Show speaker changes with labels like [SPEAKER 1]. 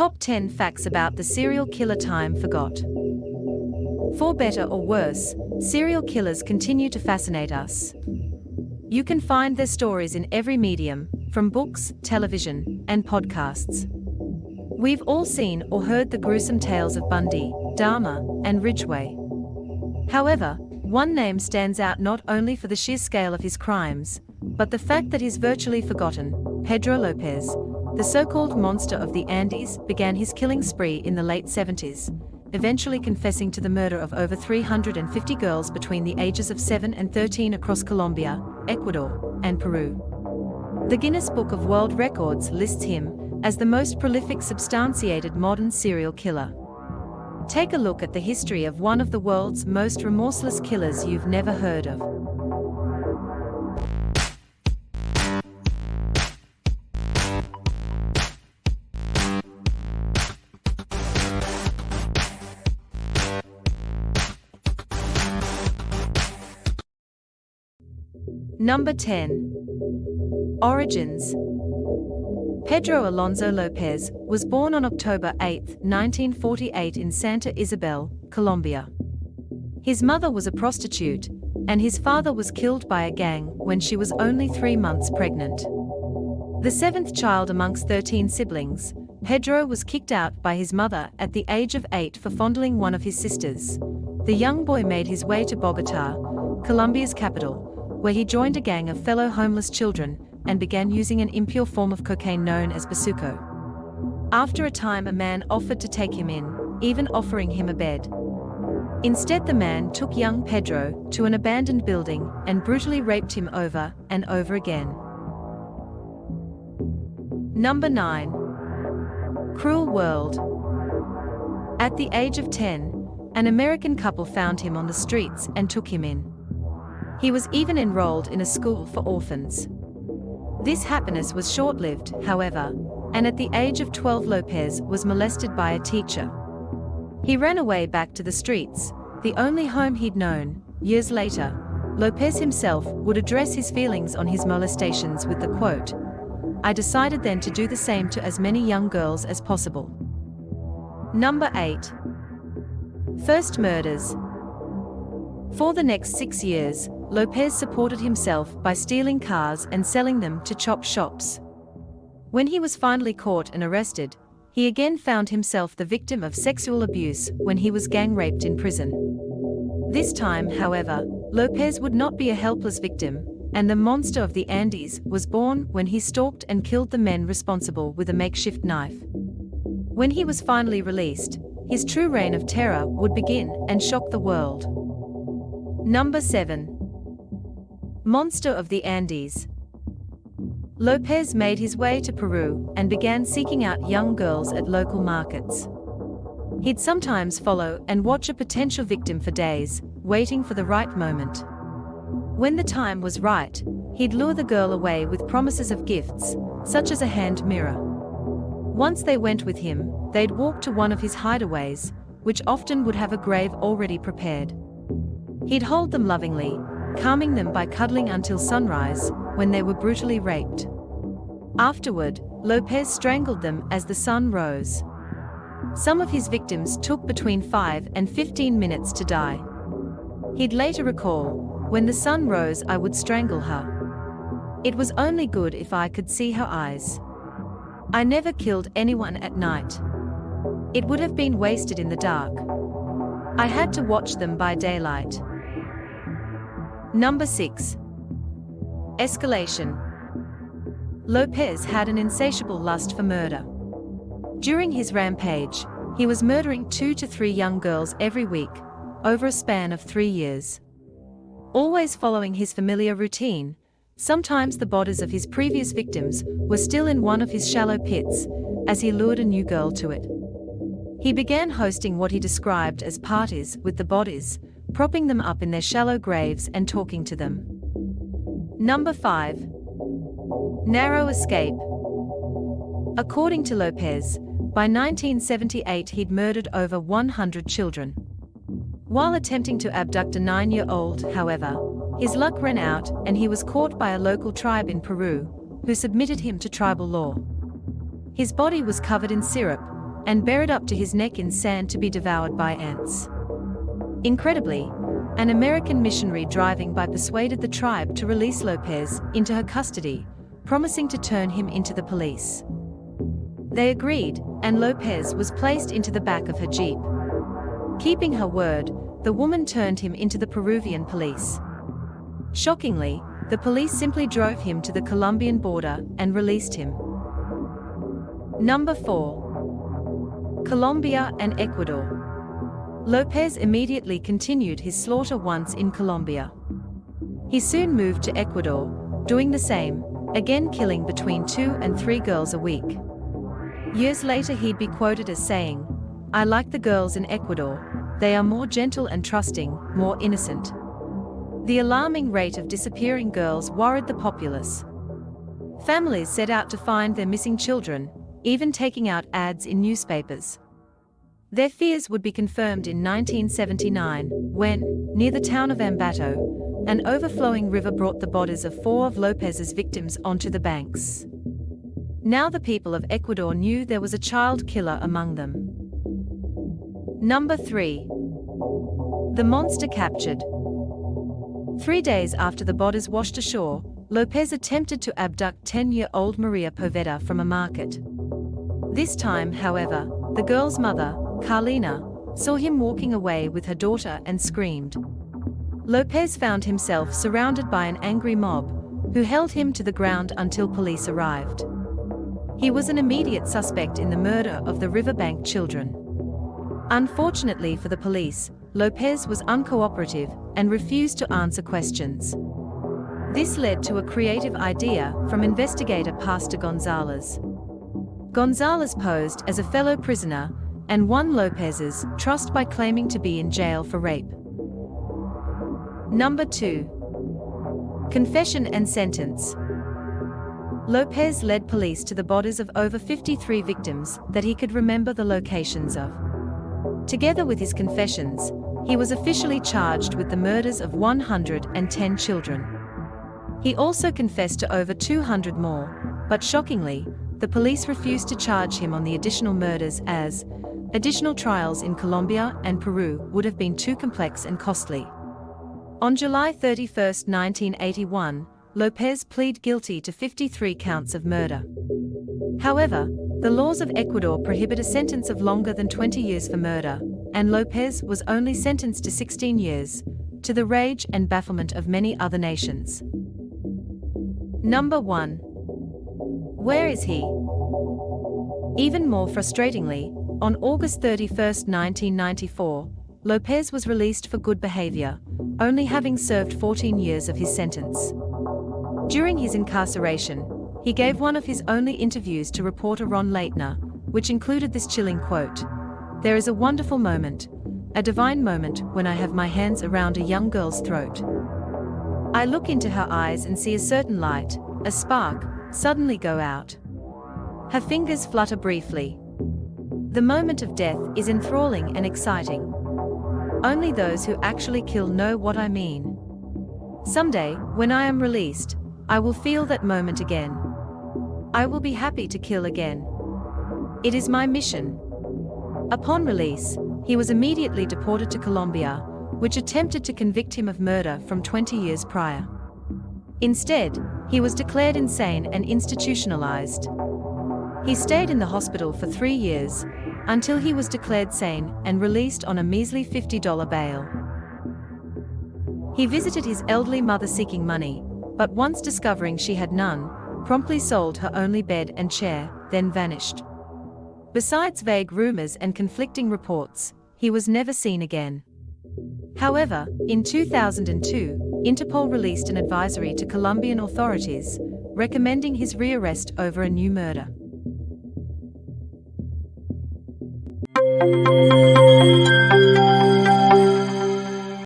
[SPEAKER 1] Top 10 Facts About the Serial Killer Time Forgot. For better or worse, serial killers continue to fascinate us. You can find their stories in every medium, from books, television, and podcasts. We've all seen or heard the gruesome tales of Bundy, Dahmer, and Ridgeway. However, one name stands out not only for the sheer scale of his crimes, but the fact that he's virtually forgotten. Pedro Lopez, the so-called monster of the Andes, began his killing spree in the late 70s, eventually confessing to the murder of over 350 girls between the ages of 7 and 13 across Colombia, Ecuador, and Peru. The Guinness Book of World Records lists him as the most prolific substantiated modern serial killer. Take a look at the history of one of the world's most remorseless killers you've never heard of. Number 10. Origins. Pedro Alonso Lopez was born on October 8, 1948 in Santa Isabel, Colombia. His mother was a prostitute, and his father was killed by a gang when she was only 3 months pregnant. The seventh child amongst 13 siblings, Pedro was kicked out by his mother at the age of 8 for fondling one of his sisters. The young boy made his way to Bogotá, Colombia's capital, where he joined a gang of fellow homeless children and began using an impure form of cocaine known as bazuco. After a time, a man offered to take him in, even offering him a bed. Instead, the man took young Pedro to an abandoned building and brutally raped him over and over again. Number 9. Cruel World. At the age of 10, an American couple found him on the streets and took him in. He was even enrolled in a school for orphans. This happiness was short-lived, however, and at the age of 12 Lopez was molested by a teacher. He ran away back to the streets, the only home he'd known. Years later, Lopez himself would address his feelings on his molestations with the quote, "I decided then to do the same to as many young girls as possible." Number 8. First murders. For the next 6 years, Lopez supported himself by stealing cars and selling them to chop shops. When he was finally caught and arrested, he again found himself the victim of sexual abuse when he was gang raped in prison. This time, however, Lopez would not be a helpless victim, and the monster of the Andes was born when he stalked and killed the men responsible with a makeshift knife. When he was finally released, his true reign of terror would begin and shock the world. Number 7. Monster of the Andes. Lopez made his way to Peru and began seeking out young girls at local markets. He'd sometimes follow and watch a potential victim for days, waiting for the right moment. When the time was right, he'd lure the girl away with promises of gifts, such as a hand mirror. Once they went with him, they'd walk to one of his hideaways, which often would have a grave already prepared. He'd hold them lovingly, calming them by cuddling until sunrise, when they were brutally raped. Afterward, Lopez strangled them as the sun rose. Some of his victims took between 5 and 15 minutes to die. He'd later recall, "When the sun rose, I would strangle her. It was only good if I could see her eyes. I never killed anyone at night. It would have been wasted in the dark. I had to watch them by daylight." Number 6. Escalation. Lopez had an insatiable lust for murder. During his rampage, he was murdering 2 to 3 young girls every week, over a span of 3 years. Always following his familiar routine, sometimes the bodies of his previous victims were still in one of his shallow pits, as he lured a new girl to it. He began hosting what he described as parties with the bodies, propping them up in their shallow graves and talking to them. Number 5. Narrow escape. According to Lopez, by 1978 he'd murdered over 100 children. While attempting to abduct a 9-year-old, however, his luck ran out and he was caught by a local tribe in Peru, who submitted him to tribal law. His body was covered in syrup, and buried up to his neck in sand to be devoured by ants. Incredibly, an American missionary driving by persuaded the tribe to release Lopez into her custody, promising to turn him into the police. They agreed, and Lopez was placed into the back of her jeep. Keeping her word, the woman turned him into the Peruvian police. Shockingly, the police simply drove him to the Colombian border and released him. Number 4. Colombia and Ecuador. Lopez immediately continued his slaughter once in Colombia. He soon moved to Ecuador, doing the same, again killing between 2 and 3 girls a week. Years later he'd be quoted as saying, "I like the girls in Ecuador, they are more gentle and trusting, more innocent." The alarming rate of disappearing girls worried the populace. Families set out to find their missing children, even taking out ads in newspapers. Their fears would be confirmed in 1979, when, near the town of Ambato, an overflowing river brought the bodies of 4 of Lopez's victims onto the banks. Now the people of Ecuador knew there was a child killer among them. Number 3. The monster captured. 3 days after the bodies washed ashore, Lopez attempted to abduct 10-year-old Maria Poveda from a market. This time, however, the girl's mother, Carlina, saw him walking away with her daughter and screamed. Lopez found himself surrounded by an angry mob, who held him to the ground until police arrived. He was an immediate suspect in the murder of the riverbank children. Unfortunately for the police, Lopez was uncooperative and refused to answer questions. This led to a creative idea from investigator Pastor Gonzalez. Gonzalez posed as a fellow prisoner and won Lopez's trust by claiming to be in jail for rape. Number 2. Confession and sentence. Lopez led police to the bodies of over 53 victims that he could remember the locations of. Together with his confessions, he was officially charged with the murders of 110 children. He also confessed to over 200 more, but shockingly, the police refused to charge him on the additional murders as additional trials in Colombia and Peru would have been too complex and costly. On July 31, 1981, Lopez pleaded guilty to 53 counts of murder. However, the laws of Ecuador prohibit a sentence of longer than 20 years for murder, and Lopez was only sentenced to 16 years, to the rage and bafflement of many other nations. Number 1. Where is he? Even more frustratingly, on August 31, 1994, Lopez was released for good behavior, only having served 14 years of his sentence. During his incarceration, he gave one of his only interviews to reporter Ron Leitner, which included this chilling quote: "There is a wonderful moment, a divine moment when I have my hands around a young girl's throat. I look into her eyes and see a certain light, a spark, suddenly go out. Her fingers flutter briefly. The moment of death is enthralling and exciting. Only those who actually kill know what I mean. Someday, when I am released, I will feel that moment again. I will be happy to kill again. It is my mission." Upon release, he was immediately deported to Colombia, which attempted to convict him of murder from 20 years prior. Instead, he was declared insane and institutionalized. He stayed in the hospital for 3 years, until he was declared sane and released on a measly $50 bail. He visited his elderly mother seeking money, but once discovering she had none, promptly sold her only bed and chair, then vanished. Besides vague rumors and conflicting reports, he was never seen again. However, in 2002, Interpol released an advisory to Colombian authorities, recommending his rearrest over a new murder.